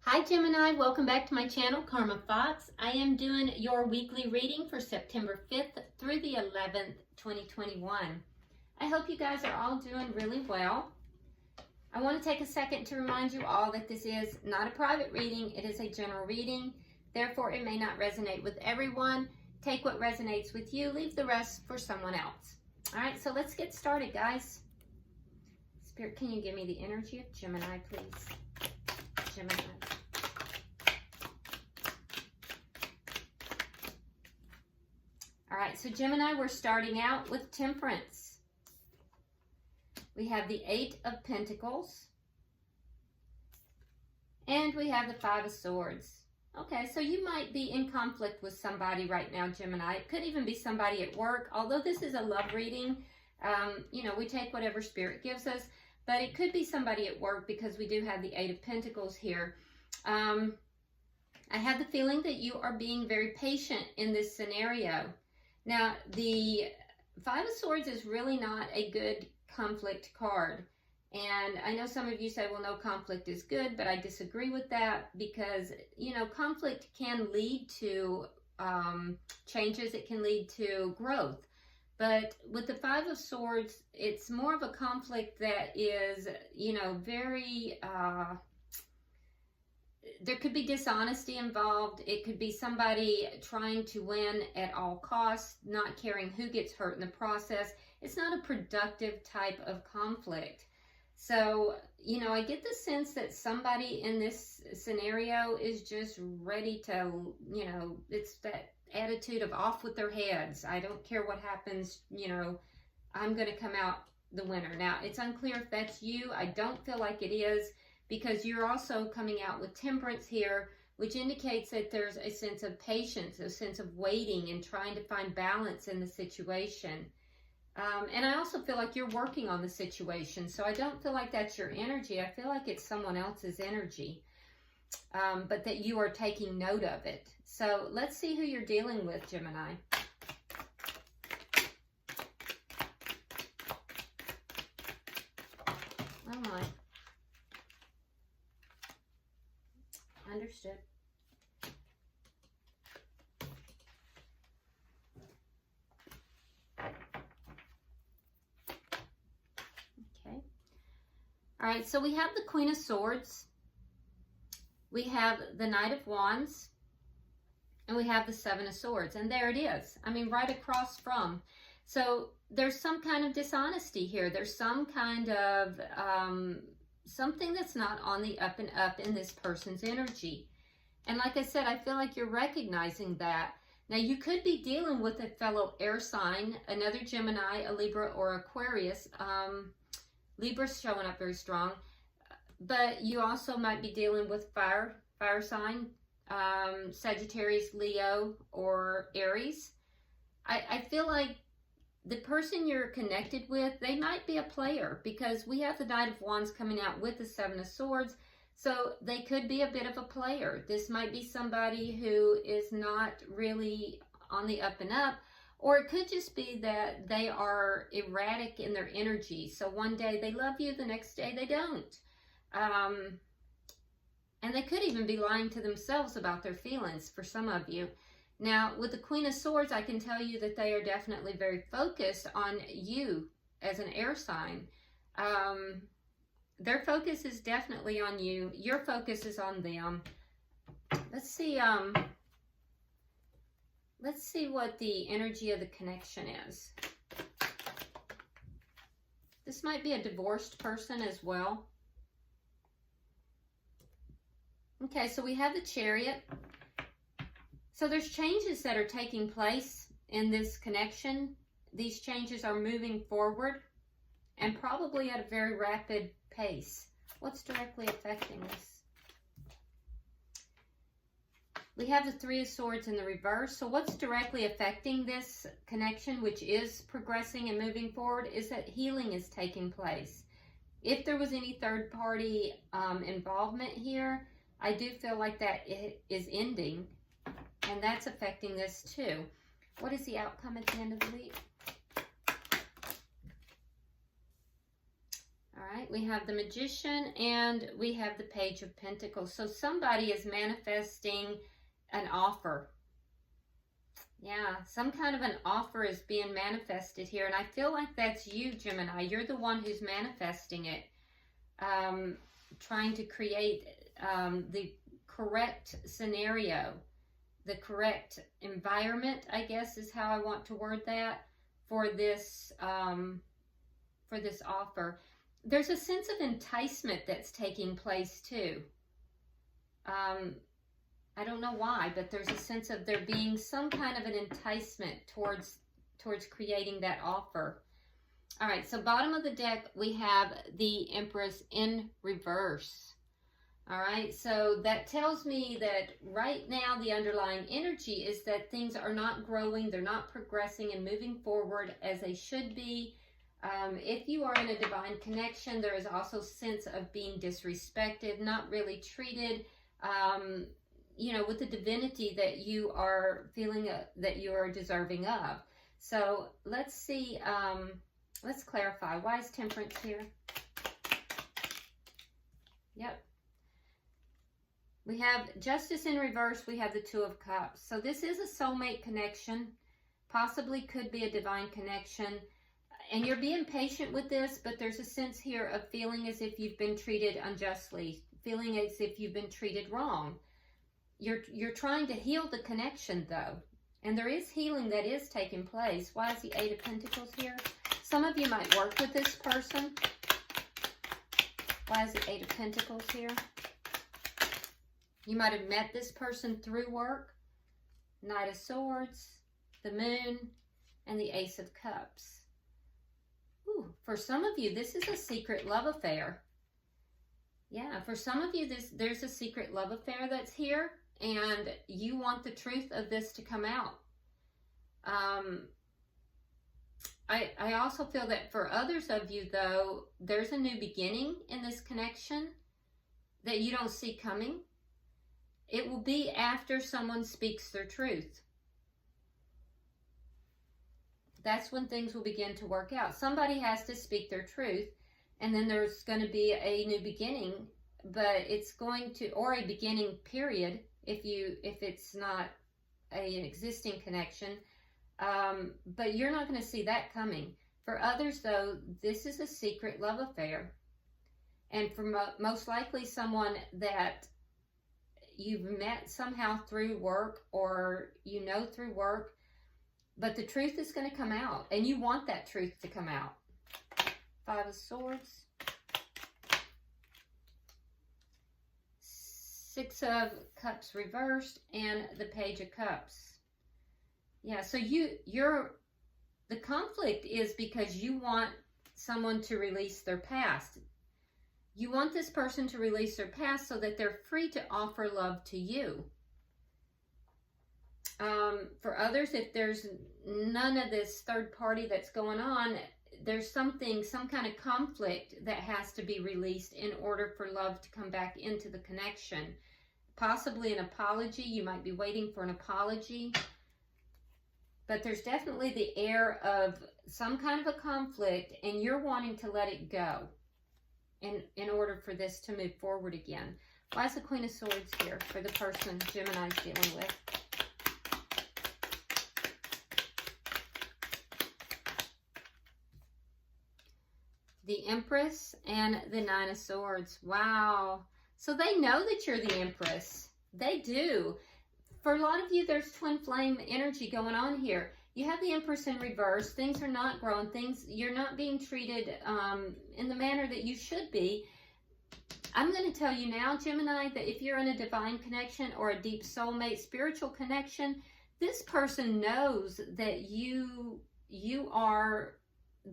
Hi Gemini, welcome back to my channel, Karma Fox. I am doing your weekly reading for September 5th through the 11th, 2021. I hope you guys are all doing really well. I want to take a second to remind you all that this is not a private reading, it is a general reading. Therefore, it may not resonate with everyone. Take what resonates with you, leave the rest for someone else. All right, so let's get started, guys. Spirit, can you give me the energy of Gemini, please? Gemini. All right, so Gemini, we're starting out with Temperance. We have the 8 of Pentacles. And we have the 5 of Swords. Okay, so you might be in conflict with somebody right now, Gemini. It could even be somebody at work. Although this is a love reading, we take whatever Spirit gives us. But it could be somebody at work because we do have the 8 of Pentacles here. I have the feeling that you are being very patient in this scenario. Now, the 5 of Swords is really not a good conflict card. And I know some of you say, well, no, conflict is good, but I disagree with that because, conflict can lead to changes. It can lead to growth. But with the 5 of Swords, it's more of a conflict that is, very... there could be dishonesty involved. It could be somebody trying to win at all costs, not caring who gets hurt in the process. It's not a productive type of conflict. So, I get the sense that somebody in this scenario is just ready to, it's that attitude of off with their heads. I don't care what happens, I'm going to come out the winner. Now, it's unclear if that's you. I don't feel like it is, because you're also coming out with Temperance here, which indicates that there's a sense of patience, a sense of waiting and trying to find balance in the situation. And I also feel like you're working on the situation, so I don't feel like that's your energy. I feel like it's someone else's energy, but that you are taking note of it. So let's see who you're dealing with, Gemini. Oh my. Understood. Okay. All right, so we have the Queen of Swords. We have the Knight of Wands. And we have the 7 of Swords. And there it is. I mean, right across from. So there's some kind of dishonesty here. There's some kind of... something that's not on the up and up in this person's energy. And like I said, I feel like you're recognizing that. Now, you could be dealing with a fellow air sign, another Gemini, a Libra, or Aquarius. Libra's showing up very strong. But you also might be dealing with fire sign, Sagittarius, Leo, or Aries. I feel like the person you're connected with, they might be a player because we have the Knight of Wands coming out with the 7 of Swords. So they could be a bit of a player. This might be somebody who is not really on the up and up, or it could just be that they are erratic in their energy. So one day they love you, the next day they don't. And they could even be lying to themselves about their feelings for some of you. Now, with the Queen of Swords, I can tell you that they are definitely very focused on you as an air sign. Their focus is definitely on you. Your focus is on them. Let's see what the energy of the connection is. This might be a divorced person as well. Okay, so we have the Chariot. So there's changes that are taking place in this connection. These changes are moving forward and probably at a very rapid pace. What's directly affecting this? We have the 3 of Swords in the reverse. So what's directly affecting this connection, which is progressing and moving forward, is that healing is taking place. If there was any third party involvement here, I do feel like that it is ending. And that's affecting this too. What is the outcome at the end of the week? All right, we have the Magician and we have the Page of Pentacles. So somebody is manifesting an offer. Yeah, some kind of an offer is being manifested here. And I feel like that's you, Gemini. You're the one who's manifesting it. Trying to create the correct scenario, the correct environment, I guess is how I want to word that, for this offer. There's a sense of enticement that's taking place too. I don't know why, but there's a sense of there being some kind of an enticement towards creating that offer. All right, so bottom of the deck, we have the Empress in reverse. All right, so that tells me that right now the underlying energy is that things are not growing, they're not progressing and moving forward as they should be. If you are in a divine connection, there is also a sense of being disrespected, not really treated, you know, with the divinity that you are feeling that you are deserving of. So let's see, let's clarify. Why is Temperance here? Yep. We have Justice in reverse. We have the Two of Cups. So this is a soulmate connection. Possibly could be a divine connection. And you're being patient with this, but there's a sense here of feeling as if you've been treated unjustly. Feeling as if you've been treated wrong. You're trying to heal the connection, though. And there is healing that is taking place. Why is the Eight of Pentacles here? Some of you might work with this person. Why is the Eight of Pentacles here? You might have met this person through work. Knight of Swords, the Moon, and the Ace of Cups. Ooh, for some of you, this is a secret love affair. Yeah, for some of you, there's a secret love affair that's here, and you want the truth of this to come out. I also feel that for others of you, though, there's a new beginning in this connection that you don't see coming. It will be after someone speaks their truth. That's when things will begin to work out. Somebody has to speak their truth, and then there's going to be a new beginning, but it's going to, or a beginning period, if it's not an existing connection, but you're not going to see that coming. For others, though, this is a secret love affair, and for most likely someone that you've met somehow through work, or you know through work, but the truth is going to come out, and you want that truth to come out. Five of Swords. Six of Cups reversed, and the Page of Cups. Yeah, so the conflict is because you want someone to release their past. You want this person to release their past so that they're free to offer love to you. For others, if there's none of this third party that's going on, there's some kind of conflict that has to be released in order for love to come back into the connection. Possibly an apology. You might be waiting for an apology. But there's definitely the air of some kind of a conflict, and you're wanting to let it go in order for this to move forward again. Why is the Queen of Swords here for the person Gemini's dealing with? The Empress and the Nine of Swords. Wow. So they know that you're the Empress. They do. For a lot of you, there's twin flame energy going on here. You have the Empress in reverse. Things are not growing. You're not being treated in the manner that you should be. I'm going to tell you now, Gemini, that if you're in a divine connection or a deep soulmate spiritual connection, this person knows that you are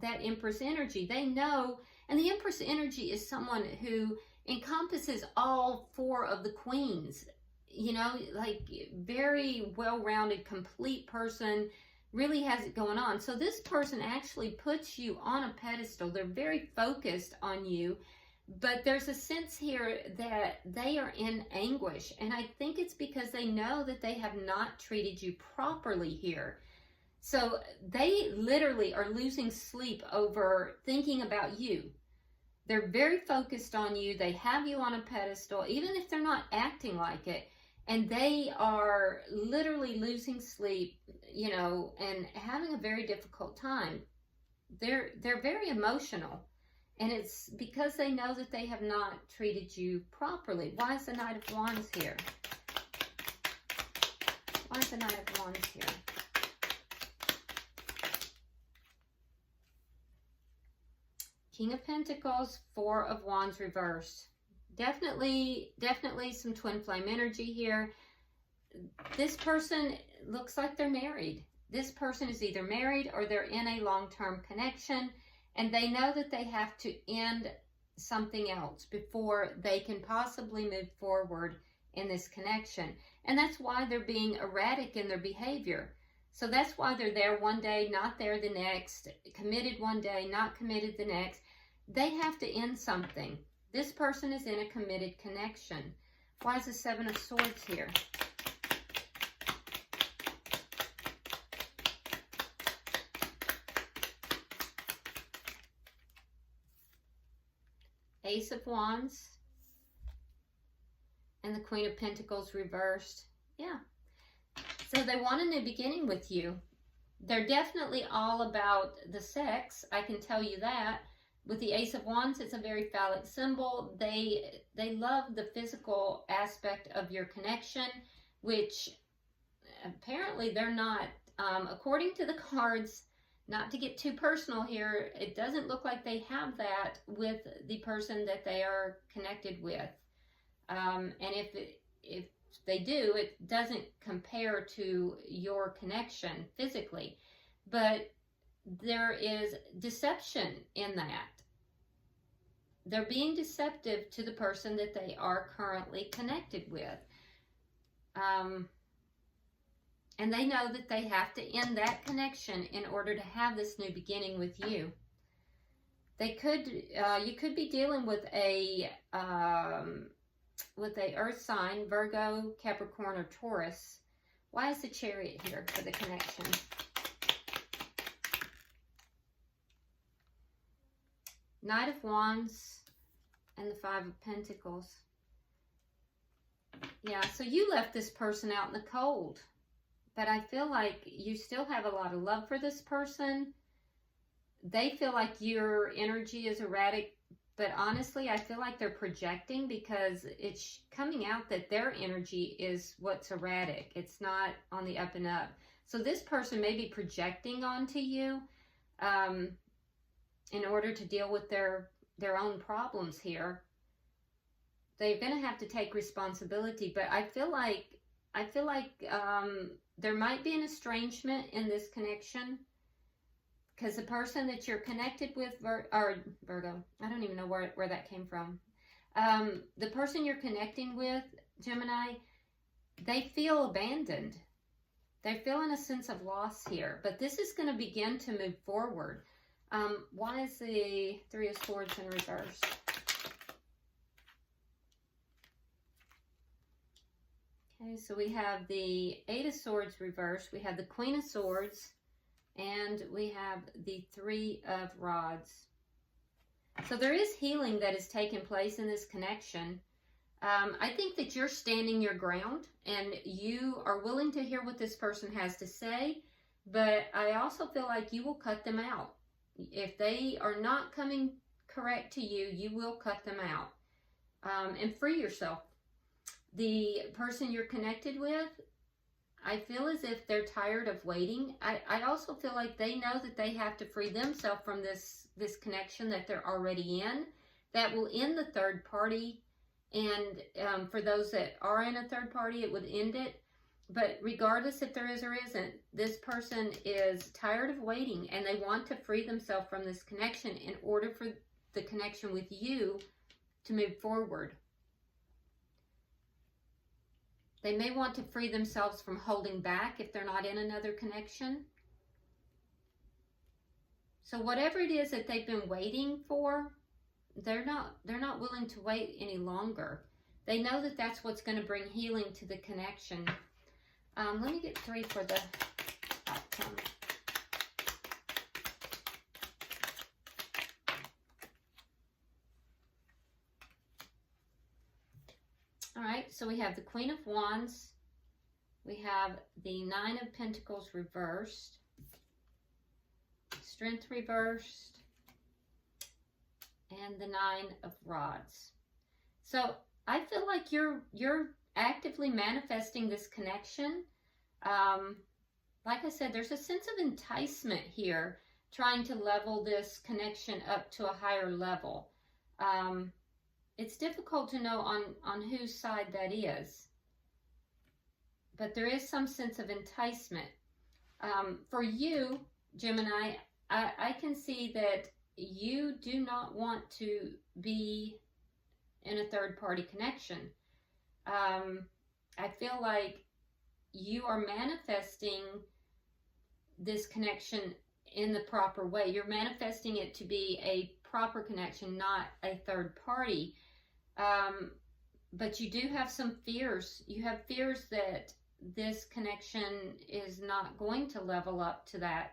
that Empress energy. They know, and the Empress energy is someone who encompasses all four of the queens. You know, like very well-rounded, complete person, really has it going on. So this person actually puts you on a pedestal. They're very focused on you, but there's a sense here that they are in anguish. And I think it's because they know that they have not treated you properly here. So they literally are losing sleep over thinking about you. They're very focused on you. They have you on a pedestal, even if they're not acting like it. And they are literally losing sleep, you know, and having a very difficult time. They're very emotional. And it's because they know that they have not treated you properly. Why is the Knight of Wands here? Why is the Knight of Wands here? King of Pentacles, Four of Wands reversed. Definitely some twin flame energy here. This person looks like they're married. This person is either married or they're in a long-term connection, and they know that they have to end something else before they can possibly move forward in this connection. And that's why they're being erratic in their behavior. So that's why they're there one day, not there the next, committed one day, not committed the next. They have to end something. This person is in a committed connection. Why is the Seven of Swords here? Ace of Wands and the Queen of Pentacles reversed. Yeah. So they want a new beginning with you. They're definitely all about the sex. I can tell you that. With the Ace of Wands, it's a very phallic symbol. They love the physical aspect of your connection, which apparently they're not. According to the cards, not to get too personal here, it doesn't look like they have that with the person that they are connected with. And if they do, it doesn't compare to your connection physically. But there is deception in that. They're being deceptive to the person that they are currently connected with. And they know that they have to end that connection in order to have this new beginning with you. They could, you could be dealing with a earth sign, Virgo, Capricorn, or Taurus. Why is the Chariot here for the connection? Knight of Wands and the Five of Pentacles. Yeah, so you left this person out in the cold. But I feel like you still have a lot of love for this person. They feel like your energy is erratic. But honestly, I feel like they're projecting because it's coming out that their energy is what's erratic. It's not on the up and up. So this person may be projecting onto you in order to deal with their own problems here. They're going to have to take responsibility. But I feel like there might be an estrangement in this connection. Because the person that you're connected with, Virgo, I don't even know where that came from. The person you're connecting with, Gemini, they feel abandoned. They're feeling a sense of loss here. But this is going to begin to move forward. Why is the Three of Swords in reverse? Okay, so we have the Eight of Swords reversed. We have the Queen of Swords. And we have the Three of Rods. So there is healing that is taking place in this connection. I think that you're standing your ground and you are willing to hear what this person has to say. But I also feel like you will cut them out. If they are not coming correct to you, you will cut them out. And free yourself. The person you're connected with, I feel as if they're tired of waiting. I also feel like they know that they have to free themselves from this connection that they're already in. That will end the third party. And for those that are in a third party, it would end it. But regardless if there is or isn't, this person is tired of waiting. And they want to free themselves from this connection in order for the connection with you to move forward. They may want to free themselves from holding back if they're not in another connection. So whatever it is that they've been waiting for, they're not willing to wait any longer. They know that that's what's going to bring healing to the connection. Let me get three for the outcome. so we have the Queen of Wands, we have the Nine of Pentacles reversed, Strength reversed, and the Nine of Rods. So I feel like you're actively manifesting this connection. Like I said, there's a sense of enticement here, trying to level this connection up to a higher level. It's difficult to know on whose side that is, but there is some sense of enticement. For you, Gemini, I can see that you do not want to be in a third-party connection. I feel like you are manifesting this connection in the proper way. You're manifesting it to be a proper connection, not a third party. But you do have some fears. You have fears that this connection is not going to level up to that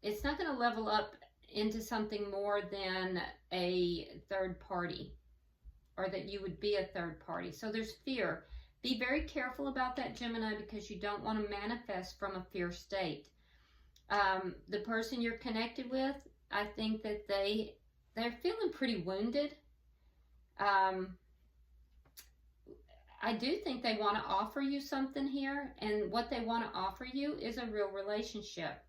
it's not going to level up into something more than a third party, or that you would be a third party. So there's fear. Be very careful about that, Gemini, because you don't want to manifest from a fear state. The person you're connected with, I think that they're feeling pretty wounded. I do think they want to offer you something here, and what they want to offer you is a real relationship.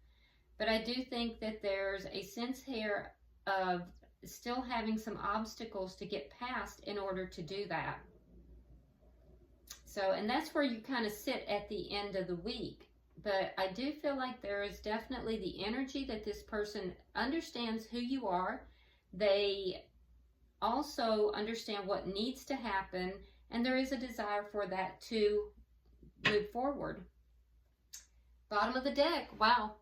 But I do think that there's a sense here of still having some obstacles to get past in order to do that. So, and that's where you kind of sit at the end of the week. But I do feel like there is definitely the energy that this person understands who you are. They also understand what needs to happen, and there is a desire for that to move forward. Bottom of the deck, wow.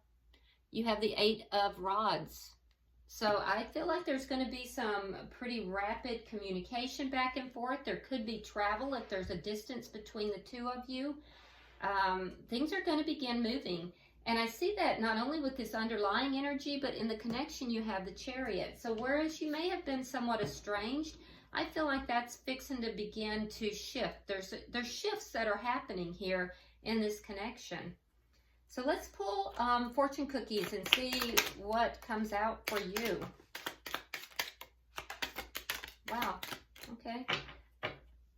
You have the Eight of Rods. So I feel like there's going to be some pretty rapid communication back and forth. There could be travel if there's a distance between the two of you. Things are going to begin moving. And I see that not only with this underlying energy, but in the connection you have the Chariot. So whereas you may have been somewhat estranged, I feel like that's fixing to begin to shift. There's shifts that are happening here in this connection. So let's pull fortune cookies and see what comes out for you. Wow. Okay.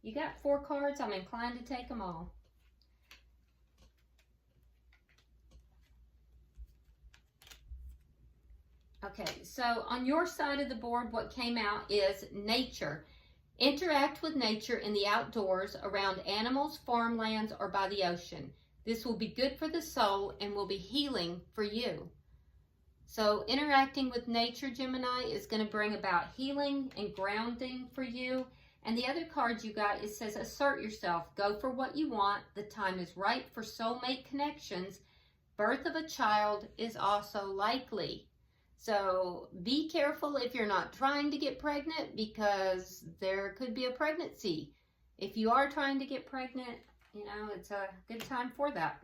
You got 4 cards. I'm inclined to take them all. Okay, so on your side of the board, what came out is nature. Interact with nature in the outdoors, around animals, farmlands, or by the ocean. This will be good for the soul and will be healing for you. So interacting with nature, Gemini, is going to bring about healing and grounding for you. And the other card you got, it says assert yourself. Go for what you want. The time is right for soulmate connections. Birth of a child is also likely. So be careful if you're not trying to get pregnant, because there could be a pregnancy. If you are trying to get pregnant, you know, it's a good time for that.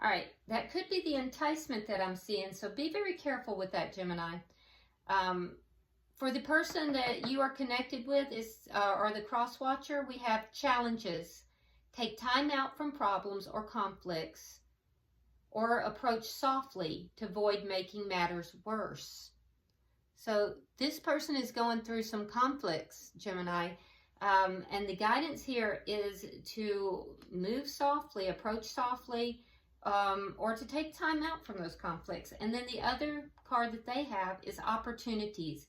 All right, that could be the enticement that I'm seeing, so be very careful with that, Gemini. For the person that you are connected with, or the cross watcher, we have challenges. Take time out from problems or conflicts, or approach softly to avoid making matters worse. So this person is going through some conflicts, Gemini. And the guidance here is to move softly, approach softly, or to take time out from those conflicts. And then the other card that they have is opportunities.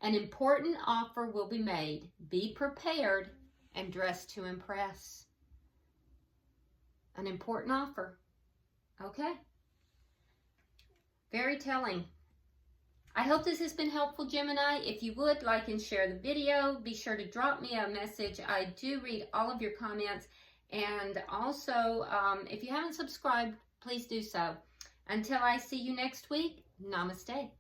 An important offer will be made. Be prepared and dress to impress. An important offer. Okay. Very telling. I hope this has been helpful, Gemini. If you would like and share the video, be sure to drop me a message. I do read all of your comments. And also, if you haven't subscribed, please do so. Until I see you next week, namaste.